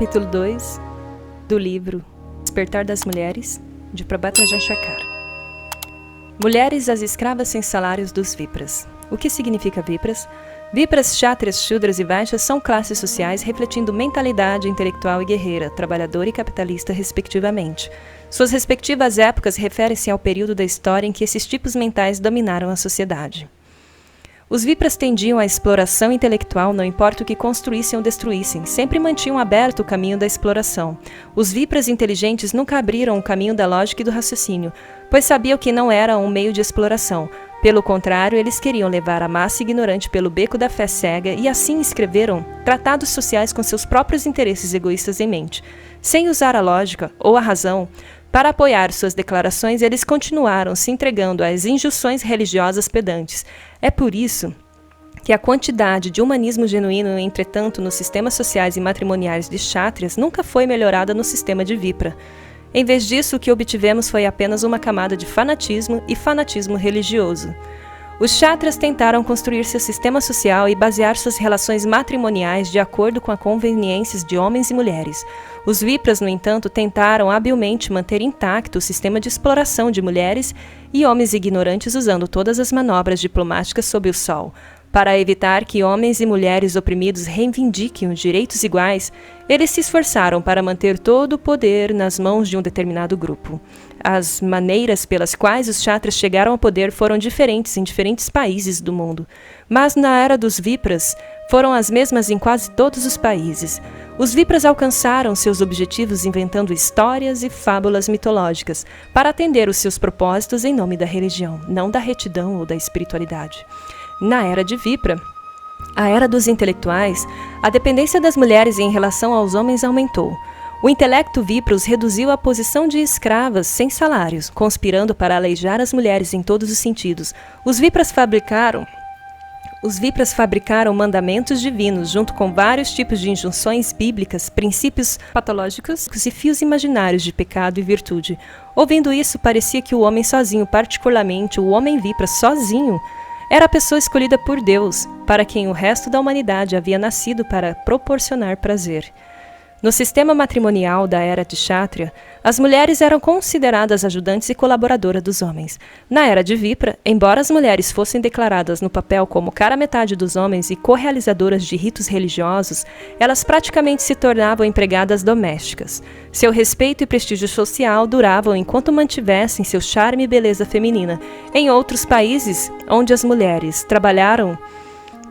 Capítulo 2 do livro Despertar das Mulheres, de Prabhata Jashakar. Mulheres as escravas sem salários dos Vipras. O que significa Vipras? Vipras, Kshatriyas, Shudras e Vaishyas são classes sociais refletindo mentalidade intelectual e guerreira, trabalhadora e capitalista, respectivamente. Suas respectivas épocas referem-se ao período da história em que esses tipos mentais dominaram a sociedade. Os Vipras tendiam à exploração intelectual, não importa o que construíssem ou destruíssem, sempre mantinham aberto o caminho da exploração. Os Vipras inteligentes nunca abriram o caminho da lógica e do raciocínio, pois sabiam que não era um meio de exploração. Pelo contrário, eles queriam levar a massa ignorante pelo beco da fé cega e assim escreveram tratados sociais com seus próprios interesses egoístas em mente. Sem usar a lógica ou a razão para apoiar suas declarações, eles continuaram se entregando às injunções religiosas pedantes. É por isso que a quantidade de humanismo genuíno, entretanto, nos sistemas sociais e matrimoniais de Kshatriyas nunca foi melhorada no sistema de Vipra. Em vez disso, o que obtivemos foi apenas uma camada de fanatismo e fanatismo religioso. Os Kshatriyas tentaram construir seu sistema social e basear suas relações matrimoniais de acordo com as conveniências de homens e mulheres. Os Vipras, no entanto, tentaram habilmente manter intacto o sistema de exploração de mulheres e homens ignorantes usando todas as manobras diplomáticas sob o sol. Para evitar que homens e mulheres oprimidos reivindiquem os direitos iguais, eles se esforçaram para manter todo o poder nas mãos de um determinado grupo. As maneiras pelas quais os Kshatriyas chegaram ao poder foram diferentes em diferentes países do mundo, mas na era dos Vipras foram as mesmas em quase todos os países. Os Vipras alcançaram seus objetivos inventando histórias e fábulas mitológicas para atender os seus propósitos em nome da religião, não da retidão ou da espiritualidade. Na era de Vipra, a era dos intelectuais, a dependência das mulheres em relação aos homens aumentou. O intelecto Vipra os reduziu à posição de escravas sem salários, conspirando para aleijar as mulheres em todos os sentidos. Os Vipras fabricaram mandamentos divinos, junto com vários tipos de injunções bíblicas, princípios patológicos e fios imaginários de pecado e virtude. Ouvindo isso, parecia que o homem sozinho, particularmente o homem Vipra sozinho, era a pessoa escolhida por Deus, para quem o resto da humanidade havia nascido para proporcionar prazer. No sistema matrimonial da era de Kshatriya, as mulheres eram consideradas ajudantes e colaboradoras dos homens. Na era de Vipra, embora as mulheres fossem declaradas no papel como cara metade dos homens e co-realizadoras de ritos religiosos, elas praticamente se tornavam empregadas domésticas. Seu respeito e prestígio social duravam enquanto mantivessem seu charme e beleza feminina. Em outros países, onde as mulheres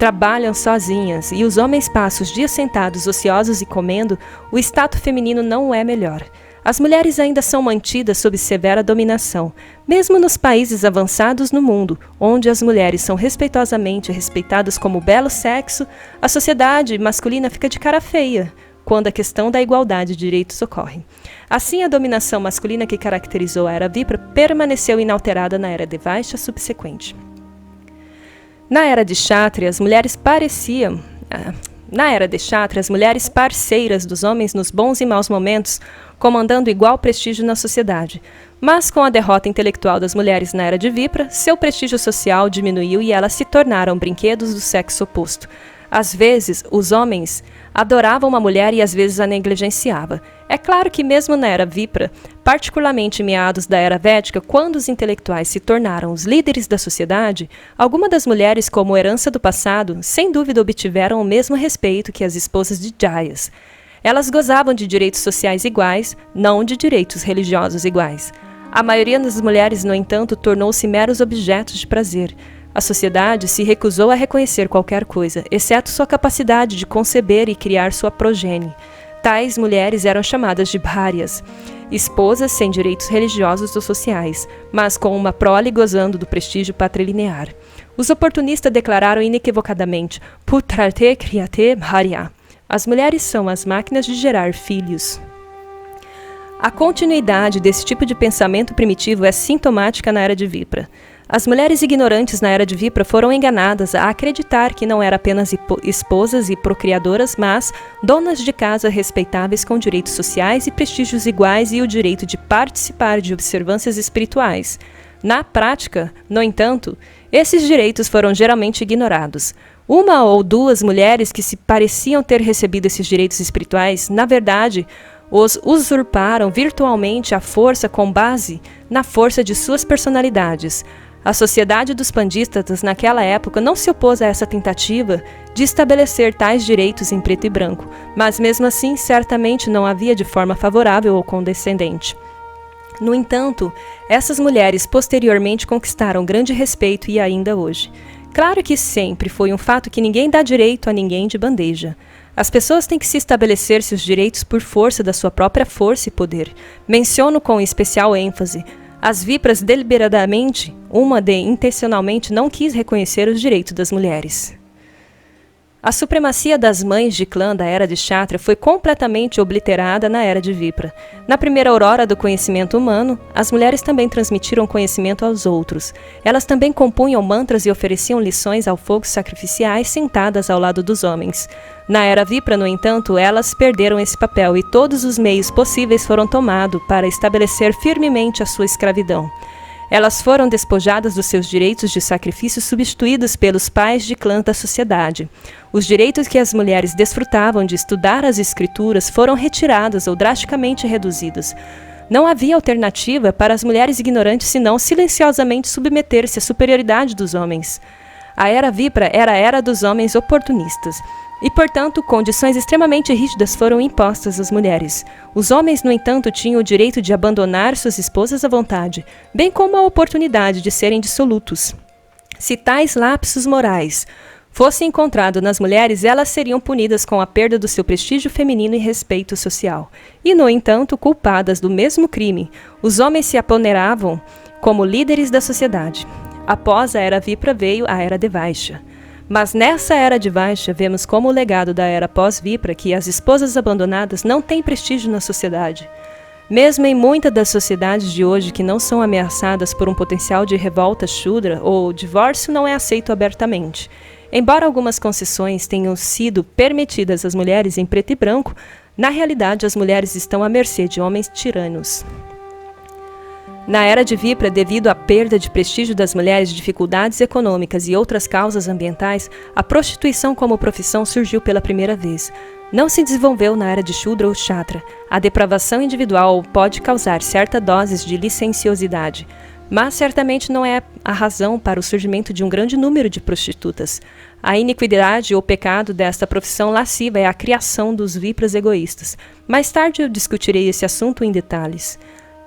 trabalham sozinhas e os homens passam os dias sentados, ociosos e comendo, o status feminino não é melhor. As mulheres ainda são mantidas sob severa dominação. Mesmo nos países avançados no mundo, onde as mulheres são respeitosamente respeitadas como belo sexo, a sociedade masculina fica de cara feia quando a questão da igualdade de direitos ocorre. Assim, a dominação masculina que caracterizou a era Vipra permaneceu inalterada na era de Vaishya subsequente. Na era de Kshatriya, as mulheres parceiras dos homens nos bons e maus momentos, comandando igual prestígio na sociedade. Mas com a derrota intelectual das mulheres na era de Vipra, seu prestígio social diminuiu e elas se tornaram brinquedos do sexo oposto. Às vezes, os homens adoravam uma mulher e às vezes a negligenciava. É claro que mesmo na era Vipra, particularmente em meados da era védica, quando os intelectuais se tornaram os líderes da sociedade, algumas das mulheres, como herança do passado, sem dúvida obtiveram o mesmo respeito que as esposas de Jayas. Elas gozavam de direitos sociais iguais, não de direitos religiosos iguais. A maioria das mulheres, no entanto, tornou-se meros objetos de prazer. A sociedade se recusou a reconhecer qualquer coisa, exceto sua capacidade de conceber e criar sua progenie. Tais mulheres eram chamadas de bháryas, esposas sem direitos religiosos ou sociais, mas com uma prole gozando do prestígio patrilinear. Os oportunistas declararam inequivocadamente: Putrate kriyate bharya. As mulheres são as máquinas de gerar filhos. A continuidade desse tipo de pensamento primitivo é sintomática na era de Vipra. As mulheres ignorantes na era de Vipra foram enganadas a acreditar que não eram apenas esposas e procriadoras, mas donas de casa respeitáveis com direitos sociais e prestígios iguais e o direito de participar de observâncias espirituais. Na prática, no entanto, esses direitos foram geralmente ignorados. Uma ou duas mulheres que se pareciam ter recebido esses direitos espirituais, na verdade, os usurparam virtualmente a força com base na força de suas personalidades. A sociedade dos pandistas naquela época não se opôs a essa tentativa de estabelecer tais direitos em preto e branco, mas mesmo assim certamente não havia de forma favorável ou condescendente. No entanto, essas mulheres posteriormente conquistaram grande respeito e ainda hoje. Claro que sempre foi um fato que ninguém dá direito a ninguém de bandeja. As pessoas têm que se estabelecer seus direitos por força da sua própria força e poder. Menciono com especial ênfase: as Vipras deliberadamente, uma de intencionalmente não quis reconhecer os direitos das mulheres. A supremacia das mães de clã da Era de Kshatriya foi completamente obliterada na Era de Vipra. Na primeira aurora do conhecimento humano, as mulheres também transmitiram conhecimento aos outros. Elas também compunham mantras e ofereciam lições ao fogo sacrificiais sentadas ao lado dos homens. Na Era Vipra, no entanto, elas perderam esse papel e todos os meios possíveis foram tomados para estabelecer firmemente a sua escravidão. Elas foram despojadas dos seus direitos de sacrifício substituídos pelos pais de clã da sociedade. Os direitos que as mulheres desfrutavam de estudar as escrituras foram retirados ou drasticamente reduzidos. Não havia alternativa para as mulheres ignorantes senão silenciosamente submeter-se à superioridade dos homens. A Era Vipra era a era dos homens oportunistas. E, portanto, condições extremamente rígidas foram impostas às mulheres. Os homens, no entanto, tinham o direito de abandonar suas esposas à vontade, bem como a oportunidade de serem dissolutos. Se tais lapsos morais fossem encontrados nas mulheres, elas seriam punidas com a perda do seu prestígio feminino e respeito social. E, no entanto, culpadas do mesmo crime, os homens se apoderavam como líderes da sociedade. Após a Era Vipra veio a Era de Vaishya. Mas nessa Era de Vaishya, vemos como o legado da Era pós-Vipra que as esposas abandonadas não têm prestígio na sociedade. Mesmo em muitas das sociedades de hoje que não são ameaçadas por um potencial de revolta Shudra, o divórcio não é aceito abertamente. Embora algumas concessões tenham sido permitidas às mulheres em preto e branco, na realidade as mulheres estão à mercê de homens tiranos. Na Era de Vipra, devido à perda de prestígio das mulheres, dificuldades econômicas e outras causas ambientais, a prostituição como profissão surgiu pela primeira vez. Não se desenvolveu na Era de Shudra ou Kshatriya. A depravação individual pode causar certa doses de licenciosidade, mas certamente não é a razão para o surgimento de um grande número de prostitutas. A iniquidade ou pecado desta profissão lasciva é a criação dos Vipras egoístas. Mais tarde eu discutirei esse assunto em detalhes.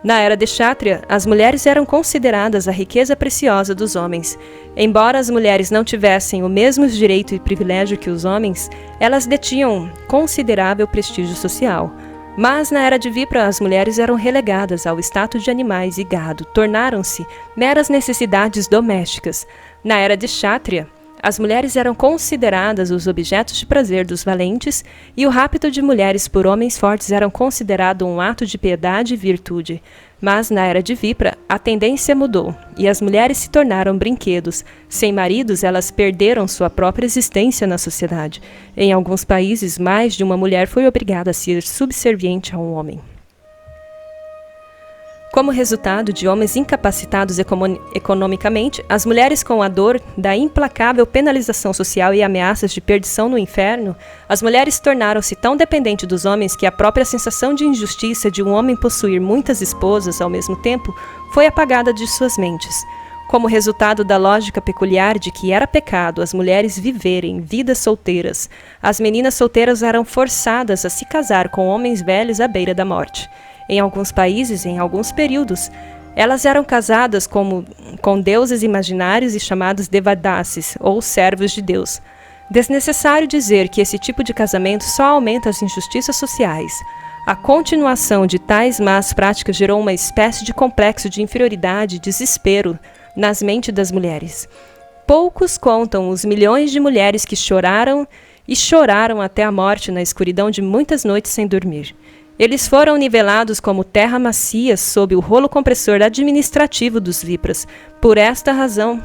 Na Era de Kshatriya, as mulheres eram consideradas a riqueza preciosa dos homens. Embora as mulheres não tivessem o mesmo direito e privilégio que os homens, elas detinham considerável prestígio social. Mas na Era de Vipra, as mulheres eram relegadas ao status de animais e gado, tornaram-se meras necessidades domésticas. Na Era de Kshatriya, as mulheres eram consideradas os objetos de prazer dos valentes e o rapto de mulheres por homens fortes era considerado um ato de piedade e virtude. Mas na Era de Vipra, a tendência mudou e as mulheres se tornaram brinquedos. Sem maridos, elas perderam sua própria existência na sociedade. Em alguns países, mais de uma mulher foi obrigada a ser subserviente a um homem. Como resultado de homens incapacitados economicamente, as mulheres com a dor da implacável penalização social e ameaças de perdição no inferno, as mulheres tornaram-se tão dependentes dos homens que a própria sensação de injustiça de um homem possuir muitas esposas ao mesmo tempo foi apagada de suas mentes. Como resultado da lógica peculiar de que era pecado as mulheres viverem vidas solteiras, as meninas solteiras eram forçadas a se casar com homens velhos à beira da morte. Em alguns países, em alguns períodos, elas eram casadas com deuses imaginários e chamados devadasis, ou servos de Deus. Desnecessário dizer que esse tipo de casamento só aumenta as injustiças sociais. A continuação de tais más práticas gerou uma espécie de complexo de inferioridade e desespero nas mentes das mulheres. Poucos contam os milhões de mulheres que choraram e choraram até a morte na escuridão de muitas noites sem dormir. Eles foram nivelados como terra macia sob o rolo compressor administrativo dos Vipras. Por esta razão,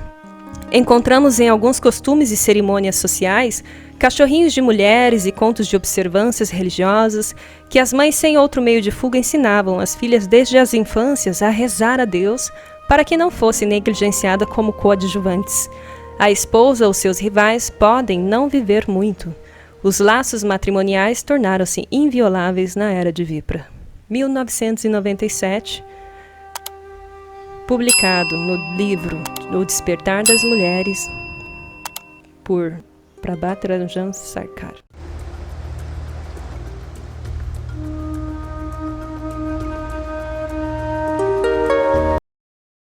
encontramos em alguns costumes e cerimônias sociais cachorrinhos de mulheres e contos de observâncias religiosas que as mães sem outro meio de fuga ensinavam às filhas desde as infâncias a rezar a Deus para que não fossem negligenciadas como coadjuvantes. A esposa ou seus rivais podem não viver muito. Os laços matrimoniais tornaram-se invioláveis na Era de Vipra. 1997, publicado no livro O Despertar das Mulheres, por Prabhat Ranjan Sarkar.